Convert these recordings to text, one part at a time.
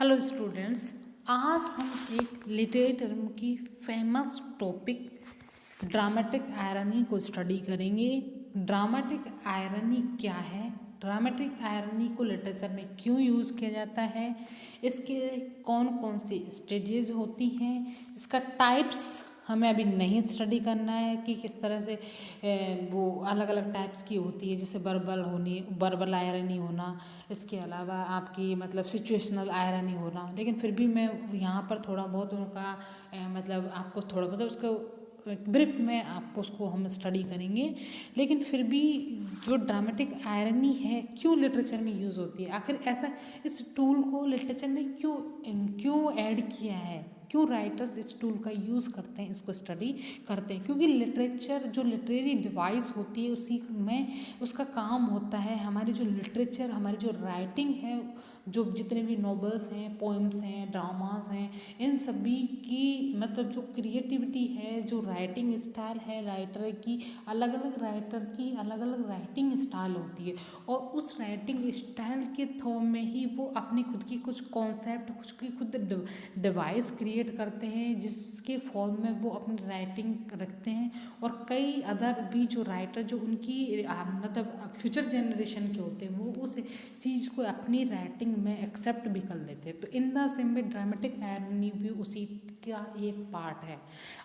Hello students, आज हम एक लिटरेचर की फेमस टॉपिक ड्रामेटिक आयरनी को स्टडी करेंगे। ड्रामेटिक आयरनी क्या है, ड्रामेटिक आयरनी को लिटरेचर में क्यों यूज़ किया जाता है, इसके कौन कौन सी स्टेजेस होती हैं, इसका टाइप्स हमें अभी नहीं स्टडी करना है कि किस तरह से वो अलग अलग टाइप्स की होती है, जैसे वर्बल आयरनी होना, इसके अलावा आपकी मतलब सिचुएशनल आयरनी होना। लेकिन फिर भी मैं यहाँ पर थोड़ा बहुत उनका मतलब आपको थोड़ा बहुत उसको ब्रीफ में आपको उसको हम स्टडी करेंगे। लेकिन फिर भी जो ड्रामेटिक आयरनी है क्यों लिटरेचर में यूज़ होती है, आखिर ऐसा इस टूल को लिटरेचर में क्यों ऐड किया है, क्यों राइटर्स इस टूल का यूज़ करते हैं, इसको स्टडी करते हैं। क्योंकि लिटरेचर जो लिटरेरी डिवाइस होती है उसी में उसका काम होता है हमारी जो लिटरेचर, हमारी जो राइटिंग है, जो जितने भी नॉवेल्स हैं, पोएम्स हैं, ड्रामास हैं, इन सभी की मतलब जो क्रिएटिविटी है, जो राइटिंग स्टाइल है राइटर की, अलग अलग राइटर की अलग अलग राइटिंग स्टाइल होती है। और उस राइटिंग स्टाइल के थ्रू में ही वो अपनी खुद की कुछ कॉन्सेप्ट, कुछ की खुद डिवाइस क्रिएट करते हैं, जिसके फॉर्म में वो अपनी राइटिंग रखते हैं। और कई अदर भी जो राइटर जो उनकी मतलब फ्यूचर जनरेशन के होते हैं, वो उस चीज़ को अपनी राइटिंग में एक्सेप्ट भी कर लेते हैं। तो in the same way dramatic irony भी उसी का एक पार्ट है।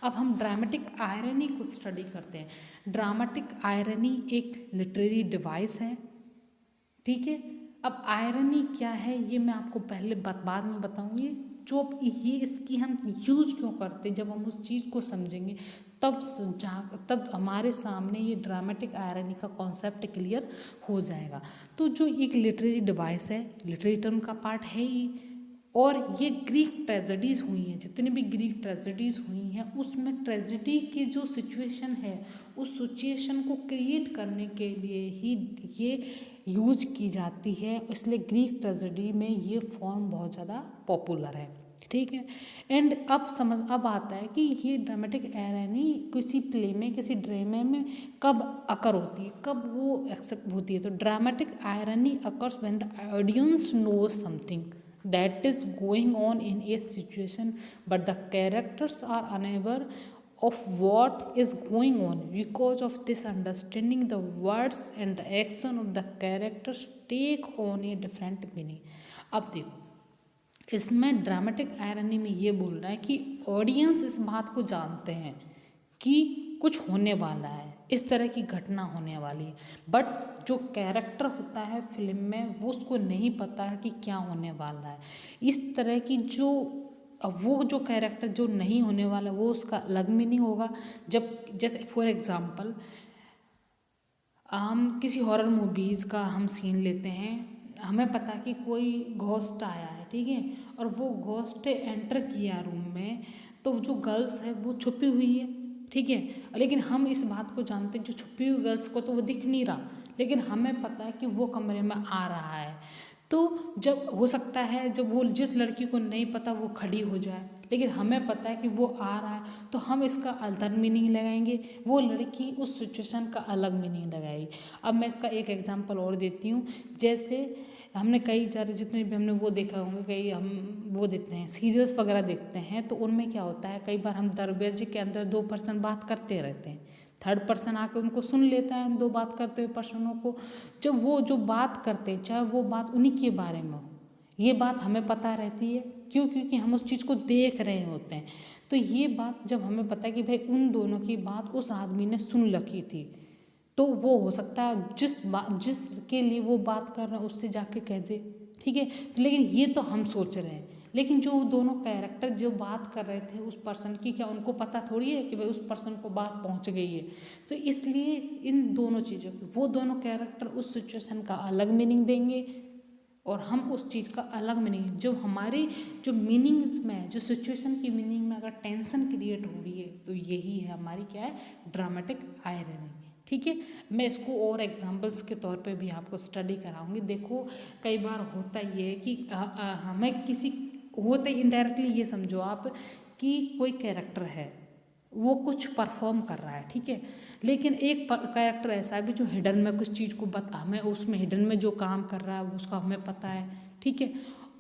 अब हम ड्रामेटिक आयरनी को स्टडी करते हैं। ड्रामेटिक आयरनी एक लिटरेरी डिवाइस है, ठीक है। अब आयरनी क्या है ये मैं आपको पहले बाद में बताऊंगी। जो ये इसकी हम यूज़ क्यों करते हैं, जब हम उस चीज़ को समझेंगे तब हमारे सामने ये ड्रामेटिक आयरनी का कॉन्सेप्ट क्लियर हो जाएगा। तो जो एक लिटरेरी डिवाइस है, लिटरेरी टर्म का पार्ट है ही, और ये ग्रीक ट्रेजेडीज़ हुई हैं, जितनी भी ग्रीक ट्रेजेडीज़ हुई हैं उसमें ट्रेजेडी की जो सिचुएशन है उस सिचुएशन को क्रिएट करने के लिए ही ये यूज की जाती है। इसलिए ग्रीक ट्रेजेडी में ये फॉर्म बहुत ज़्यादा पॉपुलर है, ठीक है। एंड अब आता है कि ये ड्रामेटिक आयरनी किसी प्ले में, किसी ड्रामे में कब अकर होती है, कब वो एक्सेप्ट होती है। तो dramatic irony occurs when the audience knows something that is going on in a situation but the characters are unaware of what is going on. Because of this understanding, the words and the action of the characters take on a different meaning. अब देखो, इसमें dramatic irony में ये बोल रहा है कि audience इस बात को जानते हैं कि कुछ होने वाला है, इस तरह की घटना होने वाली है, बट जो कैरेक्टर होता है फिल्म में वो उसको नहीं पता है कि क्या होने वाला है। इस तरह की वो जो कैरेक्टर जो नहीं होने वाला वो उसका अलग मीनिंग होगा। जब जैसे फॉर एग्जांपल हम किसी हॉरर मूवीज़ का हम सीन लेते हैं, हमें पता है कि कोई घोस्ट आया है, ठीक है, और वो घोस्ट एंटर किया रूम में, तो जो गर्ल्स है वो छुपी हुई है, ठीक है। लेकिन हम इस बात को जानते हैं जो छुपी हुई गर्ल्स को तो वो दिख नहीं रहा, लेकिन हमें पता है कि वो कमरे में आ रहा है। तो जब हो सकता है जब वो जिस लड़की को नहीं पता वो खड़ी हो जाए, लेकिन हमें पता है कि वो आ रहा है, तो हम इसका अलग मीनिंग लगाएंगे, वो लड़की उस सिचुएशन का अलग मीनिंग लगाएगी। अब मैं इसका एक एग्जांपल और देती हूँ। जैसे हमने कई सारे जितने भी हमने वो देखा होंगे, कई हम वो देखते हैं सीरियल्स वगैरह देखते हैं, तो उनमें क्या होता है, कई बार हम दरवाजे के अंदर दो पर्सन बात करते रहते हैं, थर्ड पर्सन आके उनको सुन लेता है, दो बात करते हुए पर्सनों को। जब वो जो बात करते हैं चाहे वो बात उन्हीं के बारे में हो, ये बात हमें पता रहती है, क्यों? क्योंकि हम उस चीज़ को देख रहे होते हैं। तो ये बात जब हमें पता है कि भाई उन दोनों की बात उस आदमी ने सुन रखी थी, तो वो हो सकता है जिसके लिए वो बात कर रहे हैं उससे जाके कह दे, ठीक है। लेकिन ये तो हम सोच रहे हैं, लेकिन जो दोनों कैरेक्टर जो बात कर रहे थे उस पर्सन की, क्या उनको पता थोड़ी है कि भाई उस पर्सन को बात पहुंच गई है। तो इसलिए इन दोनों चीज़ों की वो दोनों कैरेक्टर उस सिचुएशन का अलग मीनिंग देंगे और हम उस चीज़ का अलग मीनिंग, जो हमारी जो मीनिंग्स में जो सिचुएशन की मीनिंग में अगर टेंशन क्रिएट हो रही है, तो यही है हमारी क्या है, ड्रामेटिक आयरनी, ठीक है। मैं इसको और एग्जांपल्स के तौर पे भी आपको स्टडी कराऊंगी। देखो कई बार होता ये है कि हमें किसी होते इनडायरेक्टली ये समझो आप कि कोई कैरेक्टर है वो कुछ परफॉर्म कर रहा है, ठीक है, लेकिन एक कैरेक्टर ऐसा है भी जो हिडन में कुछ चीज़ को हमें उसमें हिडन में जो काम कर रहा है उसका हमें पता है, ठीक है।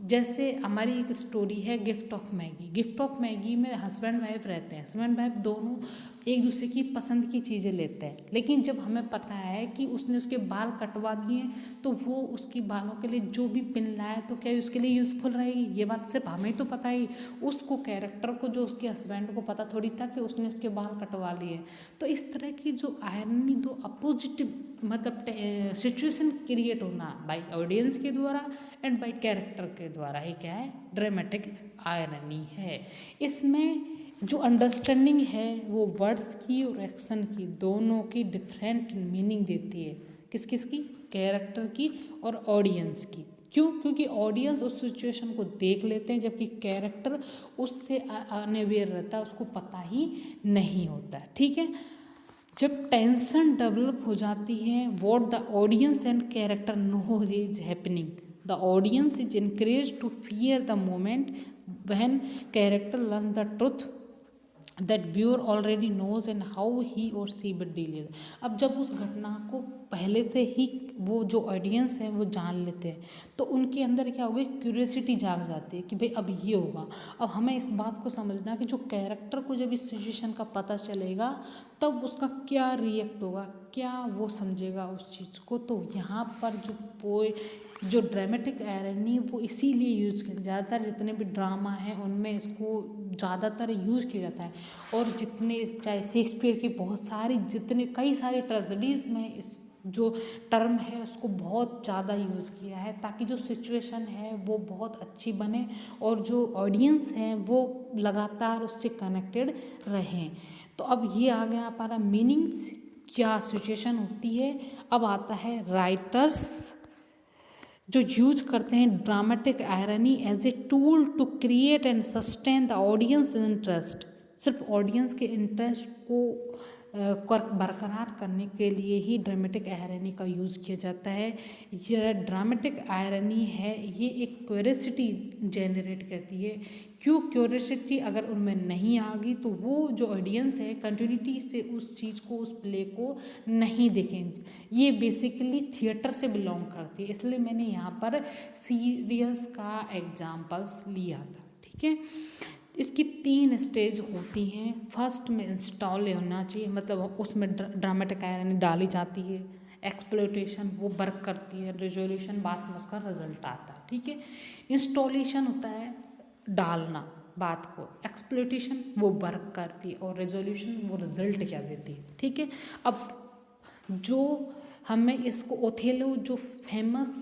जैसे हमारी एक स्टोरी है gift of Maggi. Gift of Maggi में हस्बैंड वाइफ रहते हैं, हस्बैंड वाइफ दोनों एक दूसरे की पसंद की चीज़ें लेते हैं, लेकिन जब हमें पता है कि उसने उसके बाल कटवा दिए तो वो उसकी बालों के लिए जो भी पिन लाए तो क्या उसके लिए यूज़फुल रहेगी, ये बात सिर्फ हमें तो पता ही, उसको कैरेक्टर को जो उसके हस्बैंड को पता थोड़ी था कि उसने उसके बाल कटवा लिए। तो इस तरह की जो आयरनी, दो अपोजिट मतलब सिचुएशन क्रिएट होना बाय ऑडियंस के द्वारा एंड बाय कैरेक्टर के द्वारा ही क्या है, ड्रामेटिक आयरनी है। इसमें जो अंडरस्टैंडिंग है वो वर्ड्स की और एक्शन की दोनों की डिफरेंट मीनिंग देती है। किस किस की, कैरेक्टर की और ऑडियंस की। क्यों? क्योंकि ऑडियंस उस सिचुएशन को देख लेते हैं जबकि कैरेक्टर उससे अनअवेयर रहता है, उसको पता ही नहीं होता है। ठीक है, जब टेंशन डेवलप हो जाती है, what the audience and character know is happening, the audience is encouraged to fear the moment when character learns the truth that viewer already knows and how he or she will deal with। अब जब उस घटना को पहले से ही वो जो audience है वो जान लेते हैं तो उनके अंदर क्या होगी, क्यूरियोसिटी जाग जाती है कि भाई अब ये होगा। अब हमें इस बात को समझना कि जो कैरेक्टर को जब इस सिचुएशन का पता चलेगा तब उसका क्या रिएक्ट होगा, क्या वो समझेगा उस चीज़ को। तो यहाँ पर जो ड्रामेटिक आयरनी वो इसीलिए यूज किया, ज़्यादातर जितने भी ड्रामा हैं उनमें इसको ज़्यादातर यूज किया जाता है। और जितने चाहे शेक्सपियर की बहुत सारी जितने कई सारी ट्रेजेडीज़ में इस जो टर्म है उसको बहुत ज़्यादा यूज़ किया है ताकि जो सिचुएशन है वो बहुत अच्छी बने और जो ऑडियंस है वो लगातार उससे कनेक्टेड रहें। तो अब ये आ गया हमारा मीनिंग्स, क्या सिचुएशन होती है। अब आता है राइटर्स जो यूज करते हैं dramatic irony as a tool to create and sustain the audience interest. सिर्फ ऑडियंस के इंटरेस्ट को बरकरार करने के लिए ही ड्रामेटिक आयरनी का यूज़ किया जाता है। ये ड्रामेटिक आयरनी है, ये एक क्यूरियोसिटी जनरेट करती है। क्यों? क्यूरियोसिटी अगर उनमें नहीं आ गई तो वो जो ऑडियंस है कंटिन्यूटी से उस चीज़ को, उस प्ले को नहीं देखेंगे। ये बेसिकली थिएटर से बिलोंग करती है, इसलिए मैंने यहाँ पर सीरियल्स का एग्जाम्पल्स लिया था। ठीक है, इसकी 3 स्टेज होती हैं। फर्स्ट में इंस्टॉल होना चाहिए, मतलब उसमें ड्रामेटिक आयरनी डाली जाती है। एक्सप्लोइटेशन वो वर्क करती है, रिजोल्यूशन बाद में उसका रिजल्ट आता है। ठीक है, इंस्टॉलेशन होता है डालना बात को, एक्सप्लोइटेशन वो वर्क करती है और रेजोल्यूशन वो रिजल्ट क्या देती है। ठीक है, अब जो हमें इसको ओथेलो जो फेमस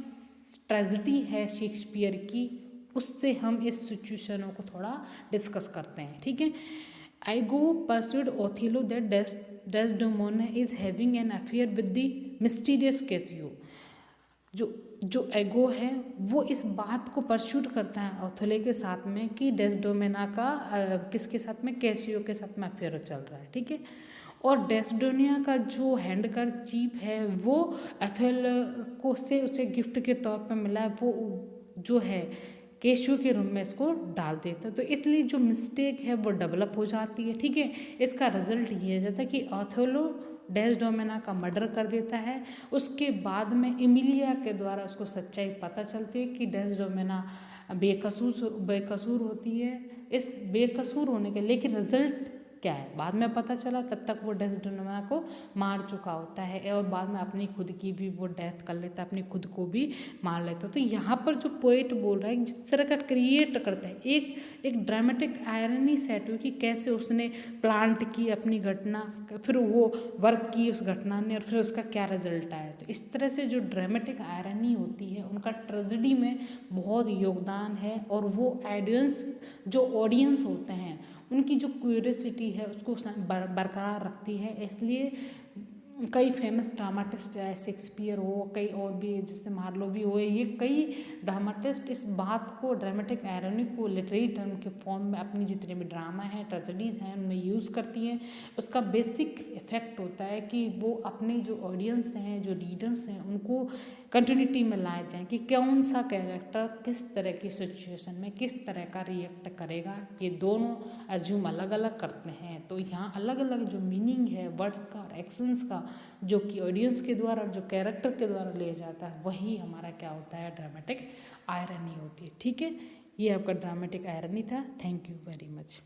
ट्रेजेडी है शेक्सपियर की, उससे हम इस सिचुएशनों को थोड़ा डिस्कस करते हैं। ठीक है, Iago persuaded Othello that Desdemona is having an affair with the mysterious Cassio। जो एगो है वो इस बात को परस्यूट करता है ओथेलो के साथ में कि डेस्डेमोना का किसके साथ में, कैसियो के साथ में अफेयर चल रहा है। ठीक है, और डेस्डेमोना का जो हैंड कर्चीफ है वो ओथेलो को से उसे गिफ्ट के तौर पर मिला है, वो जो है केशव के रूम में इसको डाल देता है। तो इसलिए जो मिस्टेक है वो डेवलप हो जाती है। ठीक है, इसका रिजल्ट ये हो जाता है कि ओथेलो डेस्डेमोना का मर्डर कर देता है। उसके बाद में इमिलिया के द्वारा उसको सच्चाई पता चलती है कि डेस्डेमोना बेकसूर होती है। इस बेकसूर होने के लेकिन रिजल्ट क्या है बाद में पता चला, तब तक वो डेस्डेमोना को मार चुका होता है और बाद में अपनी खुद की भी वो डेथ कर लेता है, अपनी खुद को भी मार लेता है। तो यहाँ पर जो पोएट बोल रहा है जिस तरह का क्रिएट करता है एक ड्रामेटिक आयरनी सेट हुई कि कैसे उसने प्लांट की अपनी घटना, फिर वो वर्क की उस घटना ने और फिर उसका क्या रिजल्ट आया। तो इस तरह से जो ड्रामेटिक आयरनी होती है उनका ट्रेजेडी में बहुत योगदान है और वो ऑडियंस होते हैं उनकी जो क्यूरियोसिटी है उसको बरकरार रखती है। इसलिए कई फेमस ड्रामाटिस्ट चाहे शेक्सपियर हो, कई और भी जैसे मार्लो भी हो, ये कई ड्रामाटिस्ट इस बात को ड्रामेटिक आयरनी को लिटरेरी टर्म के फॉर्म में अपनी जितने भी ड्रामा हैं, ट्रेजेडीज़ हैं उनमें यूज़ करती हैं। उसका बेसिक इफेक्ट होता है कि वो अपने जो ऑडियंस हैं, जो रीडर्स हैं, उनको कंटिन्यूटी में लाए जाएँ कि कौन सा कैरेक्टर किस तरह की सिचुएशन में किस तरह का रिएक्ट करेगा। ये दोनों एज्यूम अलग अलग करते हैं, तो यहाँ अलग अलग जो मीनिंग है वर्ड्स का और एक्शंस का जो कि ऑडियंस के द्वारा, जो कैरेक्टर के द्वारा लिया जाता है, वही हमारा क्या होता है, ड्रामेटिक आयरनी होती है। ठीक है, ये आपका ड्रामेटिक आयरनी था। Thank you very much.